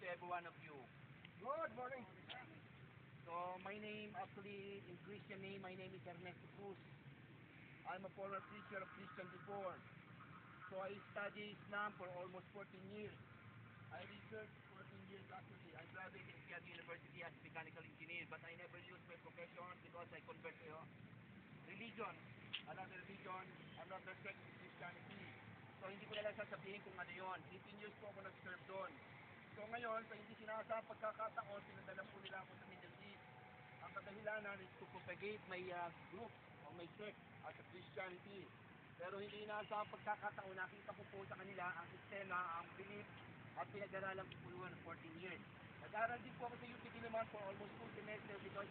to every one of you. Good morning. So my name, actually, in Christian name, my name is Ernesto Cruz. I'm a former preacher of Christian before. So I study Islam for almost 14 years. I researched 14 years actually. I graduated in Seattle University as a mechanical engineer, but I never used my profession because I convert to religion, another religion, another sect of Christianity. So hindi ko na lang sasabihin kung ano yun. 18 years po ako nag-serve doon. So ngayon, sa hindi sinasang pagkakataon, pinadala po nila ako sa Middle East. Ang kadahilanan is to propagate my group o my sect as a Christianity. Pero hindi inasang pagkakataon, nakita ko po sa kanila ang sistema, ang belief, at pinag-aralan ko po yun 14 years. Nag-aral din po ako sa UPD naman for almost 2 semesters because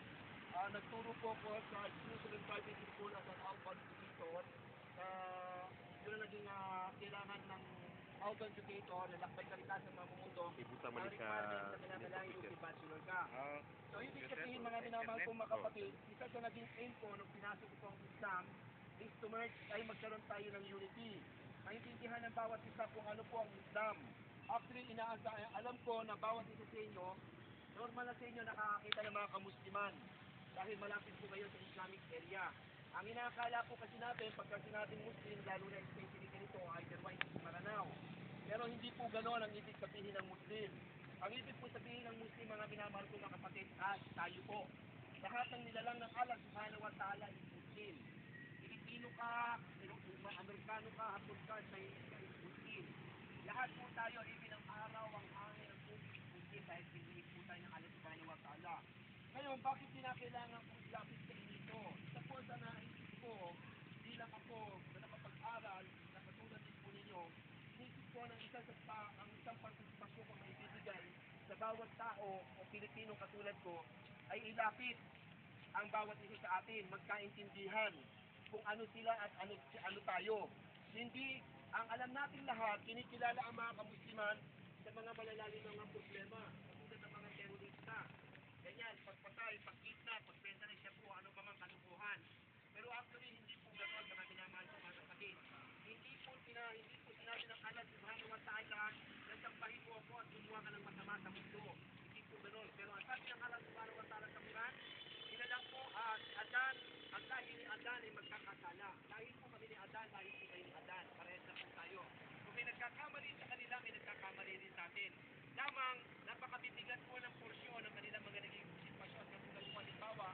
nagturo po ako sa Jerusalem Private School as an outbound educator. Yun ang naging kailangan ng outbound educator na lakbay kalikasan ng mga mundo. Ibuta man siya sa kailangan yung bachelor ka. So ibig sabihin mga minamahal kong mga kapatid, isa sa naging aim ko nung pinasok ko ang Islam is to merge ay magkaroon tayo ng unity. Maintindihan ng bawat isa kung ano po ang Islam. Actually, alam ko na bawat isa sa inyo, normal na sa inyo nakakakita ng mga kamusliman dahil malapit po kayo sa Islamic area. Ang inaakala po kasi natin, pagka sinabing Muslim, lalo na especially ganito, either white is Maranao. Pero hindi po gano'n ang ibig sabihin ng Muslim. Ang ibig po sabihin ng Muslim, mga minamahal ko mga kapatid, tayo po. Lahat ng nilalang ng Allah subhanahu wa ta'ala is Muslim. Pilipino ka, Amerikano ka, Hapon ka, sa Muslim. Lahat po tayo, even ang araw, ang hangin, ang tubig, Muslim, dahil pinilig po tayo ng Allah subhanahu wa ta'ala. Ngayon, bakit kinakailangan kong ilapit sa inyo ito? Isa po sa naisip ko, bilang ako na nakapag-aral, na katulad din po ninyo, inisip ko ng ang isang partisipasyon ko na ibibigay sa bawat tao o Pilipino katulad ko, ay ilapit ang bawat isa sa atin, magkaintindihan kung ano sila at ano tayo. Hindi, ang alam natin lahat, kinikilala ang mga kamusliman sa mga malalalim mga problema, katulad ng mga terorista. Ganyan, pagpatay, pagkidnap, pagbenta ng shabu, ano pa mang kalukuhan. Pero actually, hindi po gano'n sa minamahal ko mga kapatid. Hindi po sinabi ng Allah subhanahu wa ta'ala na sambahin mo ako at gumawa ka ng masama sa mundo. Hindi po gano'n. Pero ang sabi ng Allah subhanahu wa ta'ala sa Quran, sila lang po, si Adan, ang dahil ni Adan ay magkakasala. Dahil po kami ni Adan, dahil po kayo ni Adan. Parehas na po tayo. Kung may nagkakamali sa kanila, may nagkakamali rin sa atin. Lamang, napakabibigat po ng porsyon ng kanilang mga naging sitwasyon na tulad po halimbawa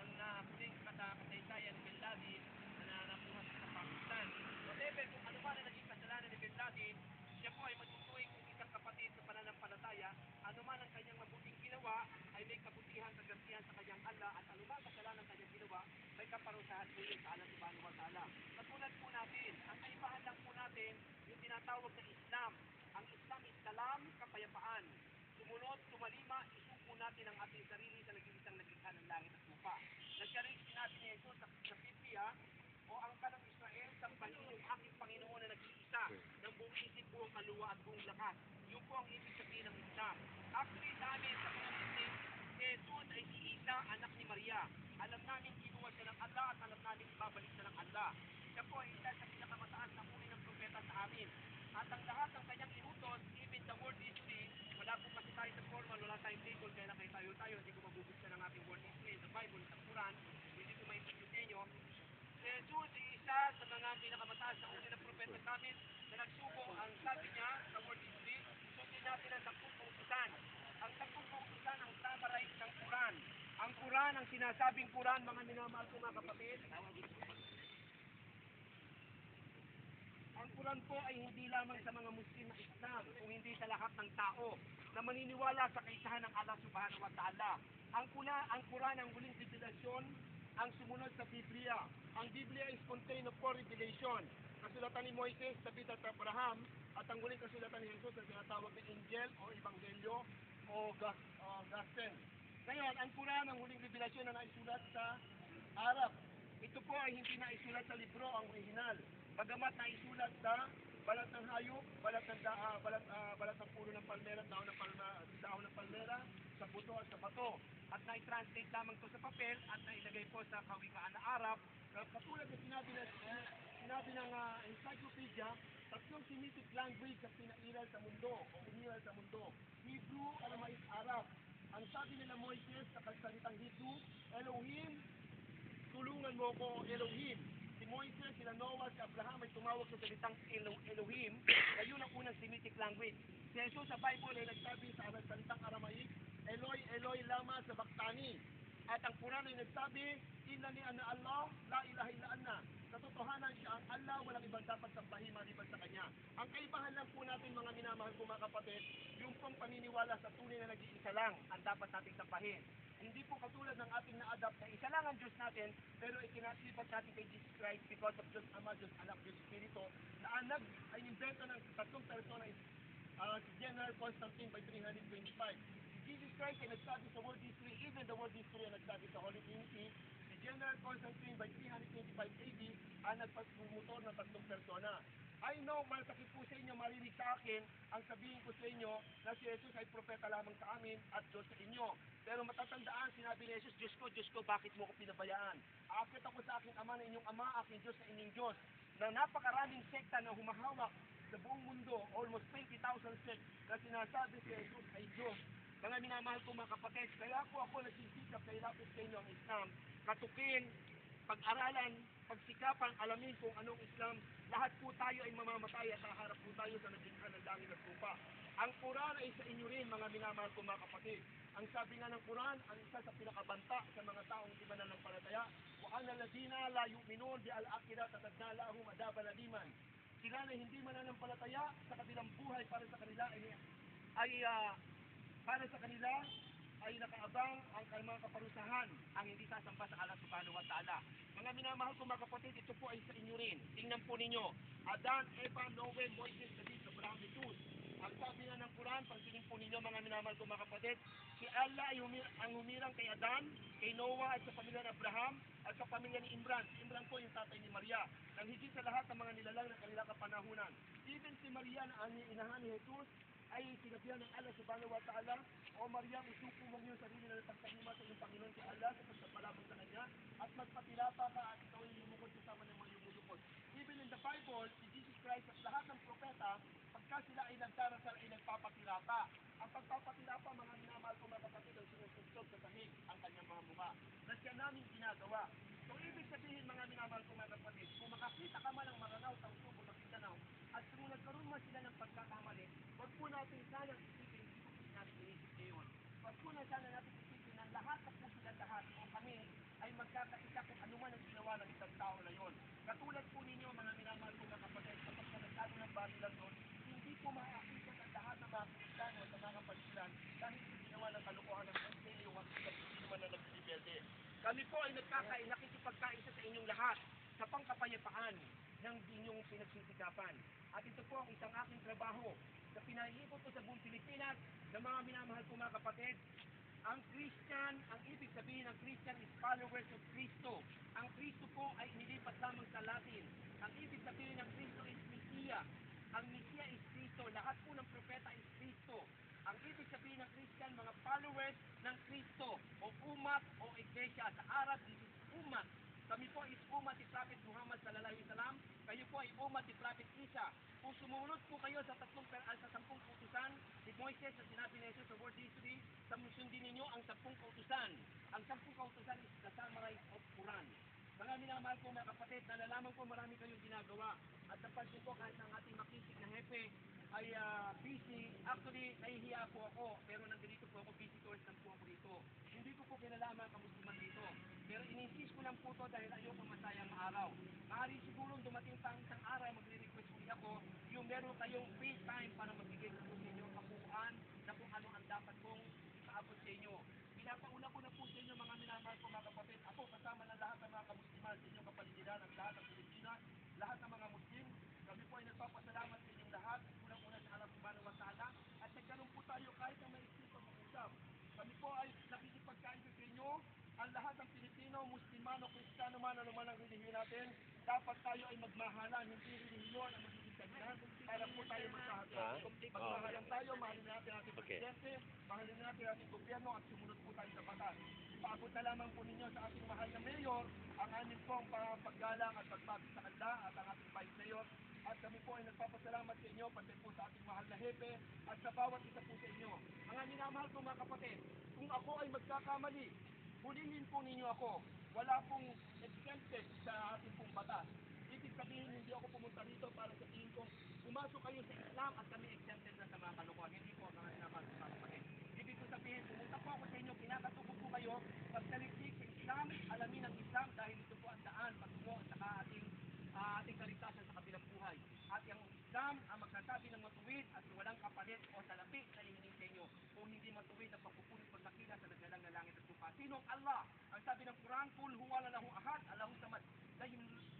ng huling kasaysayan ni Bin Laden na napuhat sa Pakistan. Whatever, kung ano man na naging kasalanan ni Bin Laden, siya po ay matutuwing kung isang kapatid sa pananampalataya, ano man ang kanyang mabuting ginawa, ay may kabutihan, kagantihan sa kanyang Allah, at ano man kasalanan ang kanyang ginawa, may kaparusahan po yun sa Allah subhanahu wa ta'ala. Katulad po natin, ang kaibahan lang po natin, yung tinatawag na Islam. Ang Islam is salam, kapayapaan. Sumunod, tumalima, isuko natin ang ating sarili sa nag-iisang naglikha ng langit at lupa. Nagkaroon sinabi ni Jesus sa Biblia, o ang kanang Israel, sambahin yung aking Panginoon na nag-iisa ng buong isip, buong kaluwa at buong lakas. Yun po ang ibig sabihin ng Islam. Actually, sa amin, sa mga Muslim, Jesus ay si Isa, anak ni Maria. Alam namin kinuha siya ng Allah at alam namin ibabalik siya ng Allah. Siya po ay isa sa pinakamataas na uri ng propeta sa amin. At ang lahat ng kanyang inutos, even the word history, wala po kasi tayo sa formal, wala tayong table, kaya na kayo tayo, hindi ko mabubuksan ng ating word history, sa Bible, sa Quran, hindi ko maintindihan sa inyo. Jesus, isa sa mga pinakamataas na uri ng propeta sa amin, na nagsugo, ang sabi niya sa word history, sundin natin ang 10 kautusan. Ang 10 kautusan ang summarize ng Quran. Ang Quran, ang sinasabing Quran, mga minamahal ko mga kapatid, ang Quran po ay hindi lamang sa mga Muslim na Islam, kung hindi sa lahat ng tao na maniniwala sa kaisahan ng Allah subhanahu wa ta'ala. Ang Quran, ang huling revelasyon, ang sumunod sa Biblia. Ang Biblia is contained of 4 revelation. Kasulatan ni Moises, David at Abraham, at ang huling kasulatan ni Jesus na tinatawag na Angel o Ebanghelyo o Gospel. Ngayon, ang Quran, ang huling revelasyon na naisulat sa Arab. Ito po ay hindi naisulat sa libro, ang original. Bagamat naisulat sa balat ng hayop, balat ng puno ng palmera, dahon ng palmera, sa buto at sa bato. At na-translate lamang ito sa papel at nailagay po sa kawikaan na Arab. Katulad na sinabi ng encyclopedia, 3 tatlong Semitic language na pinairal sa mundo o iniral sa mundo. Hebrew, Aramaic, Arab. Ang sabi nila Moises sa salitang Hebrew, Elohim, tulungan mo ko, Elohim. Si Moises, sila Noah, si Abraham ay tumawag sa salitang Elohim, na yun ang unang Semitic language. Si Jesus sa Bible ay nagsabi sa salitang Aramaic, Eloi, Eloi, lama sabachthani. At ang Quran ay nagsabi, Innani ana Allah, la ilaha illa anna. Katotohanan siya ang Allah, walang ibang dapat sambahin maliban sa Kanya. Ang kaibahan lang po natin mga minamahal ko mga kapatid, yung pong paniniwala sa tunay na nag-iisa lang ang dapat nating sambahin. Hindi po katulad ng ating na-adapt na isa lang ang Diyos natin, pero ikinasipat natin kay Jesus Christ because of Diyos Ama, Diyos Anak, Diyos Espiritu, na anak ay invento ng tatlong persona si General Constantine by 325. Jesus Christ ay nagsabi sa world history, even the world history ay nagsabi sa Holy Trinity, si General Constantine by 325 AD ang nagpagmumotor ng tatlong persona. I know, masakit po sa inyo, marinig sa akin, ang sabihin ko sa inyo na si Jesus ay propeta lamang sa amin at Diyos sa inyo. Pero matatandaan, sinabi ni Jesus, Diyos ko, bakit mo ko pinabayaan? Aakit ako sa aking ama na inyong ama, aking Diyos sa inyong Diyos, na napakaraming sekta na humahawak sa buong mundo, almost 20,000 sect, na sinasabi si Jesus ay Diyos. Mga minamahal ko mga kapatid, kaya po ako nagsisikap na ilapit sa inyo ang Islam, katukin, pag-aralan, pagsikapan, alamin kung anong Islam. Lahat po tayo ay mamamatay at haharap po tayo sa naglikha ng langit at lupa. Ang Quran ay sa inyo rin, mga minamahal ko mga kapatid. Ang sabi nga ng Quran, ang isa sa pinakabanta sa mga taong hindi mananampalataya, wa anal ladina la yu'minun bi al-akhirah tatadna lahum adaban aliman. Sila na hindi mananampalataya sa kabilang buhay para sa kanila ay nakaabang ang mga kaparusahan ang hindi sasamba sa Allah subhanahu wa ta'ala. Mga minamahal ko mga kapatid, ito po ay sa inyo rin. Tingnan po ninyo, Adan, Eva, Noe, Moises, David, Abraham, Jesus. Ang sabi nga ng Quran, pansinin po ninyo mga minamahal ko mga kapatid, si Allah ay ang humirang kay Adan, kay Noah at sa pamilya ni Abraham at sa pamilya ni Imran. Si Imran po yung tatay ni Maria. Nang higit sa lahat ng mga nilalang ng kanilang kapanahunan. Even si Maria na ang inahan ni Jesus, ay sinabihan ng Allah subhanahu wa ta'ala, O Maria, isuko mo yung sarili na pagkanima sa iyong Panginoon si Allah sa pagpapalabot sa Kanya, at magpatilapa ka at ikaw ay lumukod kasama ng mga lumulukod. Even in the Bible, si Jesus Christ at lahat ng propeta, pagka sila ay nagdarasal ay nagpapatilapa. Ang pagpapatilapa, mga minamahal ko mga kapatid, ang sinusugsog sa sahig ang kanyang mga mukha. Na siya namin ginagawa. So, ibig sabihin mga minamahal ko mga kapatid, kung makakita ka man ng Maranao, Tausug, o Maguindanao, at kung nagkaroon man sila ng pagkakamali, wag po natin sanang isipin, hindi natin inisip ngayon. Wag po na sana natin isipin na lahat na po sila lahat o kami ay magkakaisa kung ano man ang ginawa ng isang tao na yon. Katulad po ninyo mga minamahal ko mga kapatid, kapag nagkano ng barilan doon, hindi po makakita ang lahat ng mga Kristiyano sa mga kapaligiran dahil po ginawa ng kalokohan ng Evangelyo at hindi naman na nagbibelde. Kami po ay nakikipagkaisa sa inyong lahat sa pangkapayapaan ng inyong pinagsisikapan. At ito po ang isang aking trabaho na pinahihipot ko sa buong Pilipinas ng mga minamahal ko mga kapatid. Ang Christian, ang ibig sabihin ng Christian is followers of Cristo. Ang Cristo po ay inilipat lamang sa Latin. Ang ibig sabihin ng Cristo is Messiah. Ang Messiah is Cristo. Lahat po ng propeta is Cristo. Ang ibig sabihin ng Christian, mga followers ng Cristo o umat o iglesia. Sa Arab, this is umat. Kami po is umat ni Prophet Muhammad sallallahu alaihi wasallam. Kayo po ay umat ni Prophet Isa. Kung sumunod po kayo sa 10 utusan ni Moises na sinabi ni Jesus sa world history, sundin ninyo ang 10 kautusan. Ang 10 kautusan is the summary of Quran. Mga minamahal ko mga kapatid, nalalaman ko marami kayong ginagawa. At napansin ko kahit ang ating makisig na hepe ay busy. Actually, nahihiya po ako. Pero nandito po ako, visitors lang po ako dito. Hindi ko po kinalaman kamustiman dito. Pero in-insist ko lang po ito dahil ayoko masayang araw. Maaari siguro dumating pa isang araw, magre-request ulit ako, yung meron kayong free time para magbigay ko po sa inyo kapuuan na kung ano ang dapat kong ikaabot sa inyo. Pinapauna ko na po sa inyo mga minamahal ko mga kapatid. Ako kasama ng lahat ng mga kamusliman sa inyong kapaligiran, ang lahat ng Pilipinas, lahat ng mga Muslim. Kami po ay nagpapasalamat sa inyong lahat, unang-una sa Allah subhanahu wa ta'ala, at nagkaroon po tayo kahit na may isip pag-usap. Kami po ay nakikipagkaisa sa inyo, ang lahat ng Pilipino, Muslimano, Kristiyano man, ano man ang relihiyon natin, dapat tayo ay magmahalan, hindi relihiyon ang magiging dahilan para po tayo magkahalan. Magmahalan tayo, mahalin natin ang ating presidente, mahalin natin ang ating gobyerno at sumunod po tayo sa batas. Ipaabot na lamang po ninyo sa ating mahal na mayor ang aming pong paggalang at pagbati sa kanila at ang ating vice mayor At kami po ay nagpapasalamat sa inyo, pati po sa ating mahal na hepe, at sa bawat isa po sa inyo. Mga minamahal ko mga kapatid, kung ako ay magkakamali, hulihin po ninyo ako. Wala pong exempted sa ating pong batas. Ibig sabihin, hindi ako pumunta rito para sabihin kong pumasok kayo sa Islam at kami exempted na sa mga kalokohan. Hindi po mga minamahal ko mga kapatid. Ibig ko sabihin, pumunta po ako sa inyo, kinakatuko po kayo, pagsaliktik sa Islam, alamin ang Islam dahil ito po ang daan, patungo at saka ating kaligtasan sa kabilang buhay. At yung Islam ang magsasabi ng matuwid at walang kapalit o salapi na hinihiling sa inyo. Kung hindi matuwid ang pagpupulit pagkakila sa naglalang na langit at lupa. Sino ang Allah? Ang sabi ng Quran, Kul huwa lahu ahad, Allahu samad.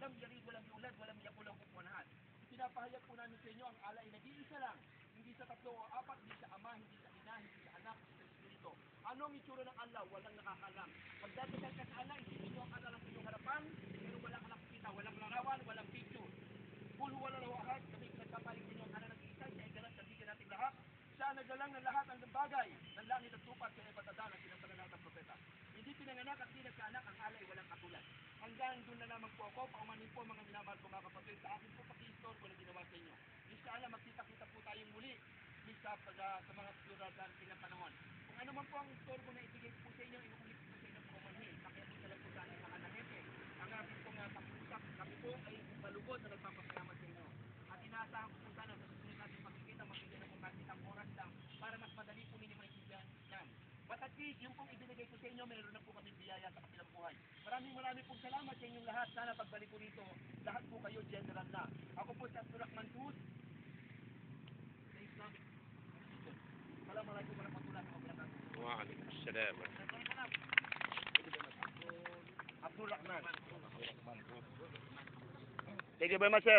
Lam yalid, walam yulad, walam yakul lahu kufuwan ahad. Pinapahayag po namin sa inyo, ang Allah ay nag-iisa lang. Hindi sa tatlo o apat, hindi sa ama, hindi sa ina, hindi sa anak, hindi sa Espiritu. Anong itsura ng Allah? Walang nakakalam. Pagdadasal ka sa Allah, isipin nyo ang Allah lang sa inyong harapan, pero wala kang nakikita, walang larawan, walang picture. Kung wala lahu ahad, kami pinagpapaling sa inyo ang Allah nag-iisa, siya ay ganap sa bigyan natin lahat. Siya nagalang ng lahat ng bagay, ng langit at lupa, siya ay patadaan ang sinasaganap ng propeta. Hindi pinanganak at hindi nagkaanak, ang Allah ay walang katulad. Hanggang doon na lamang po ako, paumanin po mga minamahal ko mga kapatid, sa akin po paki-store ko na ginawa sa inyo. Inshallah, magkita-kita po tayong muli sa mga susunod na panahon. Kung ano man po ang store ko na ibigay po sa inyo, inuulit po sa inyo po manhin. Pakiapunta lang po sa ating mga nahete. Ang ating pong pakiusap, kami po ay malugod na nagpapasalamat sa inyo. At inaasahan ko po sana sa susunod natin pagkikita, magbigay na po kahit isang oras lang para mas madali po ninyo maintindihan ang Islam. But at least, yung pong ibinigay ko sa inyo, mayroon na po kami biyaya sa kabilang buhay. Maraming pong salamat sa inyong lahat. Sana pagbalik ko dito, lahat po kayo general na. Ako po si Abdul Rahman Tuz, sa Islamic Institute. Assalamualaikum warahmatullahi wabarakatuh. Waalaikumsalam. Abdul Rahman. Thank you very much, sir.